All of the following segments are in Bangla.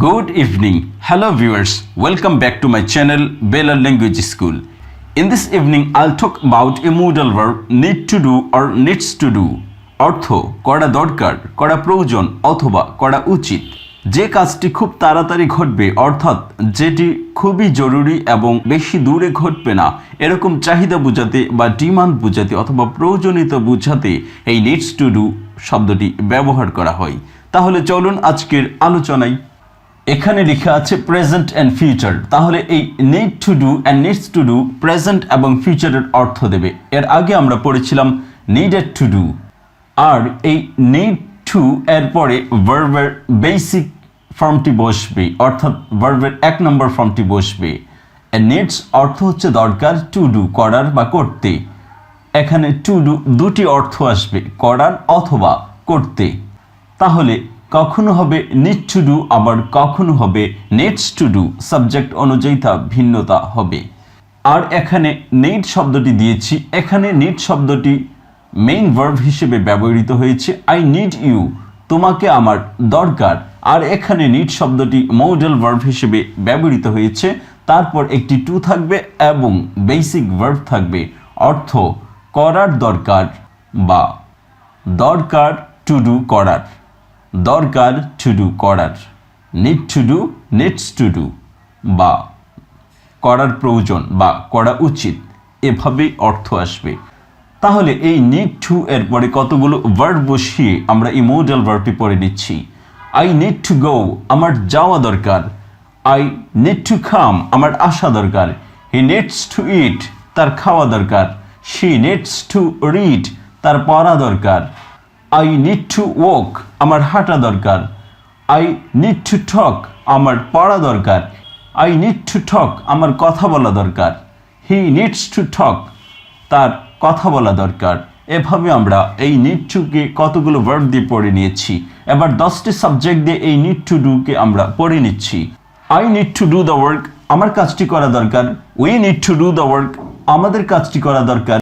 Good evening. Hello viewers. Welcome back to my channel Balal Language School. In this evening I'll talk about a modal verb need to do or needs to do. অর্থ করা দরকার, করা প্রয়োজন অথবা করা উচিত। যে কাজটি খুব তাড়াতাড়ি ঘটবে অর্থাৎ যেটি খুবই জরুরি এবং বেশি দূরে ঘটবে না এরকম চাহিদা বোঝাতে বা ডিমান্ড বোঝাতে অথবা প্রয়োজনীয়তা বোঝাতে এই নিডস টু ডু শব্দটি ব্যবহার করা হয়। তাহলে চলুন আজকের আলোচনায়। এখানে লেখা আছে প্রেজেন্ট অ্যান্ড ফিউচার, তাহলে এই need to do and needs to do present এবং ফিউচারের অর্থ দেবে। এর আগে আমরা পড়েছিলাম নিডেড টু ডু, আর এই নিড টু এর পরে ভার্বের বেসিক ফর্মটি বসবে অর্থাৎ ভার্বের 1 নম্বর ফর্মটি বসবে। নিডস অর্থ হচ্ছে দরকার, টু ডু করার বা করতে। এখানে টু ডু দুটি অর্থ আসবে, করার অথবা করতে। তাহলে কখনো হবে নিড টু ডু, আবার কখনো হবে নিডস টু ডু, সাবজেক্ট অনুযায়ী তা ভিন্নতা হবে। আর এখানে নিড শব্দটি দিয়েছি, এখানে নিড শব্দটি মেইন ভার্ব হিসেবে ব্যবহৃত হয়েছে। আই নিড ইউ, তোমাকে আমার দরকার। আর এখানে নিড শব্দটি মডাল ভার্ব হিসেবে ব্যবহৃত হয়েছে। তারপর একটি টু থাকবে এবং বেসিক ভার্ব থাকবে, অর্থ করার দরকার বা দরকার টু ডু করার, দরকার টু ডু করার, need to do needs to do বা করার প্রয়োজন বা করা উচিত, এভাবেই অর্থ আসবে। তাহলে এই নিড টু এর পরে কতগুলো ভার্ব বসিয়ে আমরা এই মডাল ভার্বটি পড়ে নিচ্ছি। আই নিড টু গো, আমার যাওয়া দরকার। আই নিড টু কাম, আমার আসা দরকার। হি নিডস টু ইট, তার খাওয়া দরকার। শি নিডস টু রিড, তার পড়া দরকার। আই নিড টু ওয়াক, আমার হাঁটা দরকার। আই নিড টু টক, আমার পড়া দরকার। আই নিড টু টক, আমার কথা বলা দরকার। হি নিডস টু টক, তার কথা বলা দরকার। এভাবে আমরা এই নিড টুকে কতগুলো ভার্ব দিয়ে পড়ে নিয়েছি। এবার 10টি সাবজেক্ট দিয়ে এই নিড টু ডুকে আমরা পড়ে নিচ্ছি। I need to do the work, আমার কাজটি করা দরকার। We need to do the work, আমাদের কাজটি করা দরকার।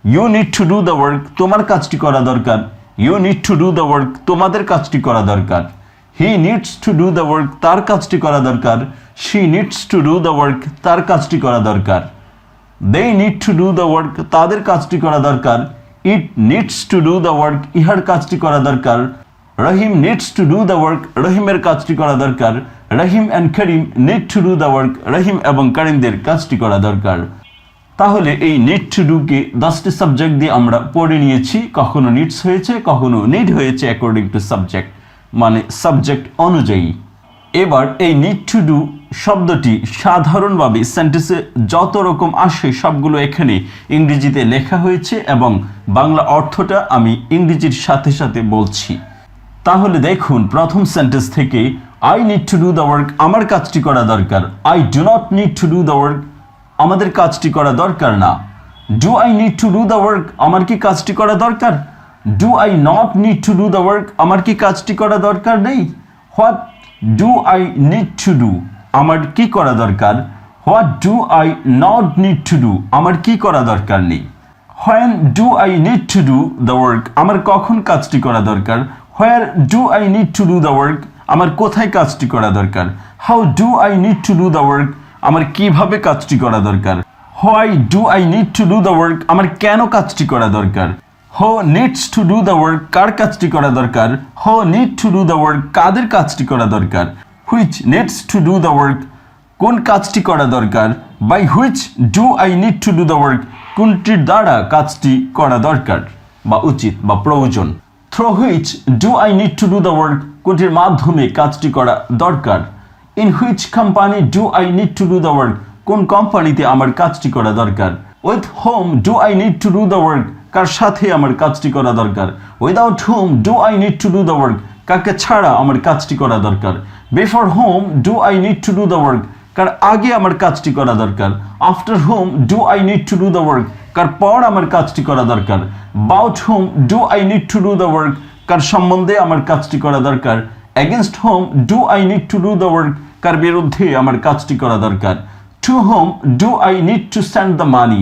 You need to do the work, তোমার কাজটি করা দরকার। You need to do the work, তোমাদের কাজটি করা দরকার। He needs to do the work, তার কাজটি করা দরকার। She needs to do the work, তার কাজটি করা দরকার। They need to do the work, তাদের কাজটি করা দরকার। It needs to do the work, ইহার কাজটি করা দরকার। Rahim needs to do the work, রহিমের কাজটি করা দরকার। Rahim and Karim need to do the work, Rahim এবং করিমদের কাজটি করা দরকার। তাহলে এই নিড টু ডুকে 10টি সাবজেক্ট দিয়ে আমরা পড়ে নিয়েছি। কখনো নিডস হয়েছে, কখনো নিড হয়েছে, অ্যাকর্ডিং টু সাবজেক্ট, মানে সাবজেক্ট অনুযায়ী। এবার এই নিড টু ডু শব্দটি সাধারণভাবে সেন্টেন্সে যত রকম আসে সবগুলো এখানে ইংরেজিতে লেখা হয়েছে এবং বাংলা অর্থটা আমি ইংরেজির সাথে সাথে বলছি। তাহলে দেখুন প্রথম সেন্টেন্স থেকে, I need to do the work, আমার কাজটি করা দরকার। I do not need to do the work, আমাদের কাজটি করা দরকার না। Do I need to do the work, আমার কি কাজটি করা দরকার? Do I not need to do the work, আমার কি কাজটি করা দরকার নেই? What do I need to do, আমার কি করা দরকার? What do I not need to do, আমার কি করা দরকার নেই। When do I need to do the work, আমার কখন কাজটি করা দরকার। Where do I need to do the work, আমার কোথায় কাজটি করা দরকার। How do I need to do the work, আমার কিভাবে কাজটি করা দরকার। Why do I need to do the work, আমার কেন কাজটি করা দরকার। Who needs to do the work, কার কাজটি করা দরকার। Who need to do the work, কাদের কাজটি করা দরকার। Which needs to do the work, কোন কাজটি করা দরকার। By which do I need to do the work, কোনটির দ্বারা কাজটি করা দরকার বা উচিত বা প্রয়োজন। Through which do I need to do the work, কোনটির মাধ্যমে কাজটি করা দরকার। In which company do I need to do the work, কোন কোম্পানিতে আমার কাজটি করা দরকার। With whom do I need to do the work, কার সাথে আমার কাজটি করা দরকার। Without whom do I need to do the work, কাকে ছাড়া আমার কাজটি করা দরকার। Before whom do I need to do the work, কার আগে আমার কাজটি করা দরকার। After whom do I need to do the work, কার পর আমার কাজটি করা দরকার। About whom do I need to do the work, কার সম্বন্ধে আমার কাজটি করা দরকার। Against whom do I need to do the work, কার বিরুদ্ধে আমার কাজটি করা দরকার। To whom do I need to send the money,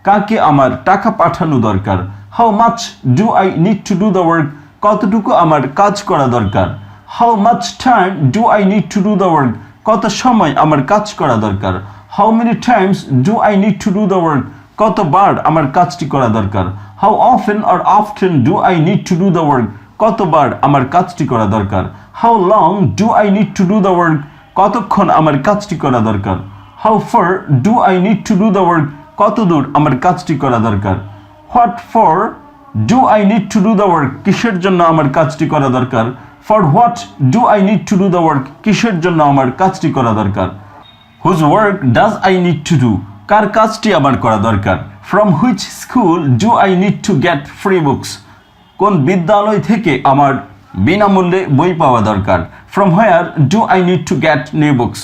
কাকে আমার টাকা পাঠানো দরকার। How much do I need to do the work, কতটুকু আমার কাজ করা দরকার। How much time do I need to do the work, কত সময় আমার কাজ করা দরকার। How many times do I need to do the work, কতবার আমার কাজটি করা দরকার। How often or often do I need to do the work, কতবার আমার কাজটি করা দরকার। How long do I need to do the work, কতক্ষণ আমার কাজটি করা দরকার। How far do I need to do the work, কত দূর আমার কাজটি করা দরকার। What for do I need to do the work, কিসের জন্য আমার কাজটি করা দরকার। For what do I need to do the work, কিসের জন্য আমার কাজটি করা দরকার। Whose work does I need to do, কার কাজটি আমার করা দরকার। From which school do I need to get free books, কোন বিদ্যালয় থেকে আমার বিনামূল্যে বই পাওয়া দরকার। From where do I need to get new books,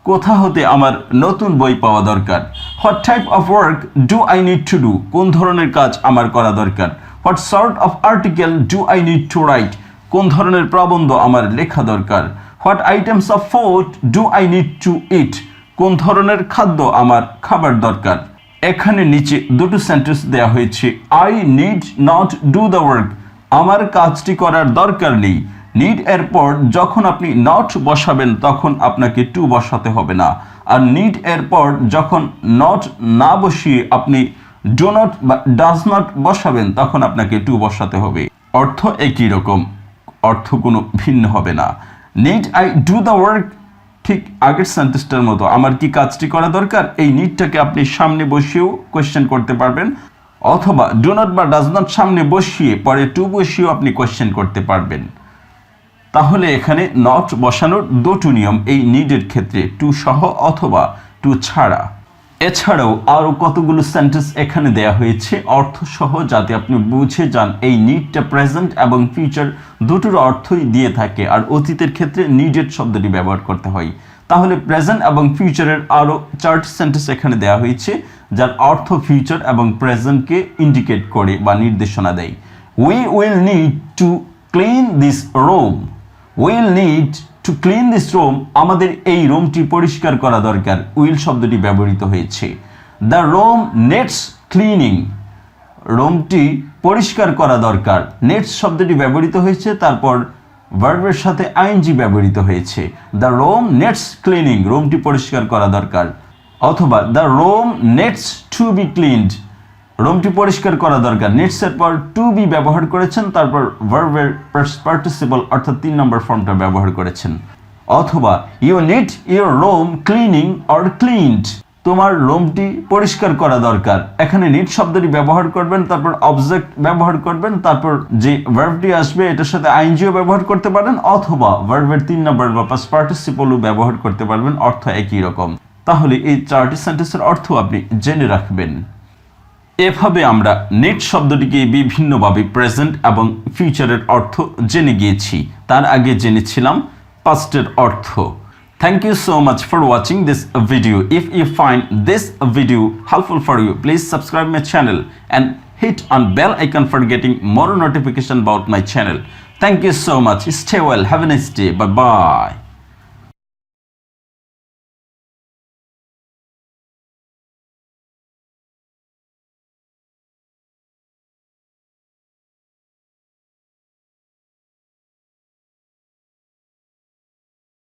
কোথা হতে আমার নতুন বই পাওয়া দরকার। What type of work do I need to do, কোন ধরনের কাজ আমার করা দরকার। What sort of article do I need to write, কোন ধরনের প্রবন্ধ আমার লেখা দরকার। What items of food do I need to eat, কোন ধরনের খাদ্য আমার খাবার দরকার। এখানে নিচে দুটো সেন্টেন্স দেওয়া হয়েছে। I need not do the work, আমার কাজটি করার দরকার নেই। নিড এর পর যখন আপনি নট বসাবেন তখন আপনাকে টু বসাতে হবে না। আর নিড এর পর যখন নট না বসিয়ে আপনি ডু নট বা ডাজ নট বসাবেন তখন আপনাকে টু বসাতে হবে। অর্থ একই রকম, অর্থ কোনো ভিন্ন হবে না। Need I do the work, ঠিক আগের সেন্টেন্সটার মতো, আমার কি কাজটি করা দরকার। এই নিডটাকে আপনি সামনে বসিয়েও কোয়েশ্চেন করতে পারবেন, অথবা ডু নট বা ডাজ নট সামনে বসিয়ে পরে টু বসিয়েও আপনি কোয়েশ্চেন করতে পারবেন। তাহলে এখানে নট বসানোর দুটো নিয়ম এই নিডের ক্ষেত্রে, টু সহ অথবা টু ছাড়া। এছাড়াও আরও কতগুলো সেন্টেন্স এখানে দেয়া হয়েছে অর্থ সহ, যাতে আপনি বুঝে যান এই নিডটা প্রেজেন্ট এবং ফিউচার দুটোর অর্থই দিয়ে থাকে, আর অতীতের ক্ষেত্রে নিডেড শব্দটি ব্যবহার করতে হয়। তাহলে প্রেজেন্ট এবং ফিউচারের আরও 4টি সেন্টেন্স এখানে দেওয়া হয়েছে, যার অর্থ ফিউচার এবং প্রেজেন্টকে ইন্ডিকেট করে বা নির্দেশনা দেয়। We will need to clean this room, will need to clean this room, আমাদের এই রুমটি পরিষ্কার করা দরকার। উইল শব্দটি ব্যবহৃত হয়েছে। দ্য রুম নেডস ক্লিনিং, রুমটি পরিষ্কার করা দরকার। নেডস শব্দটি ব্যবহৃত হয়েছে, তারপর ভার্বের সাথে আইএনজি ব্যবহৃত হয়েছে। দ্য রুম নেডস ক্লিনিং, রুমটি পরিষ্কার করা দরকার। অথবা the room needs to be cleaned, রুমটি পরিষ্কার করা দরকার। নেডসের পর টু বি ব্যবহার করেছেন, তারপর ভার্বের পার্টিসিপল অর্থাৎ 3 নম্বর ফর্মটা ব্যবহার করেছেন। অথবা you need your room cleaning or cleaned, তোমার রুমটি পরিষ্কার করা দরকার। এখানে নিড শব্দটি ব্যবহার করবেন, তারপর অবজেক্ট ব্যবহার করবেন, তারপর যে ভার্বটি আসবে এটার সাথে আইএনজিও ব্যবহার করতে পারেন, অথবা ভার্বের 3 নম্বর বা পাস্ট পার্টিসিপলও ব্যবহার করতে পারবেন, অর্থ একই রকম। তাহলে এই 4টি সেন্টেন্সের অর্থ আপনি জেনে রাখবেন। এভাবে আমরা নিড শব্দটিকে বিভিন্নভাবে প্রেজেন্ট এবং ফিউচারের অর্থ জেনে গিয়েছি। তার আগে জেনেছিলাম পাস্টের অর্থ। Thank you so much for watching this video. If you find this video helpful for you, please subscribe my channel and hit on bell icon for getting more notification about my channel. Thank you so much. Stay well. Have a nice day. Bye bye.